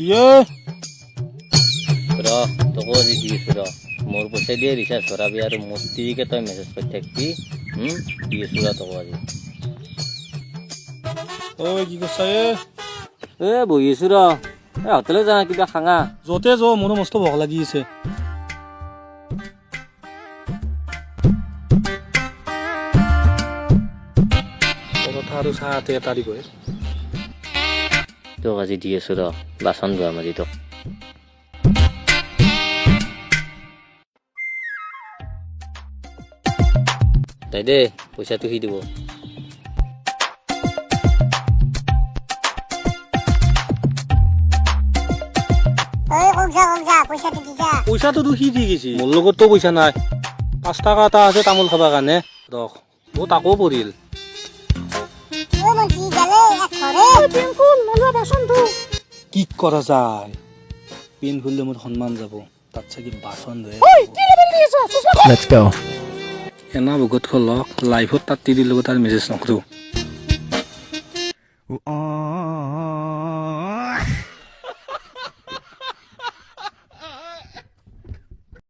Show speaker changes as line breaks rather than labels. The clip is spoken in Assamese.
ইয়ে
ৰ তোকো আজি দি আছো ৰ মোৰ পইচা দিয়ে ৰিচাৰ্জ ভৰাবি আৰু মস্তিকে তই মেছেজ কৰি থাকিবি দি আছো ৰ তোকো আজি
ঐ কি কৈছা
বহি আছো ৰ হোটেলত যা কিবা খাঙা
য'তে যাওঁ মোৰো মস্ত ভোক লাগি আছে পৰঠা আৰু চাহ এটা দিবই
তোক আজি দি আছো ৰ বাচন ধোৱা মাৰি তোক তাই দে পইচাটো সি দিব
পইচাটোতো সি দি গৈছে মোৰ লগততো পইচা নাই 5 টকা এটা আছে তামোল খাবৰ কাৰণে ৰখ মোৰ তাকো পৰিল কি কৰা যায় পিন খুলিলে মোৰ সন্মান যাব তাত চাগে বাচন ধুৱে এনা বহুত খলক লাইভত তাত তিৰি লগত তাৰ মেছেজ নকৰো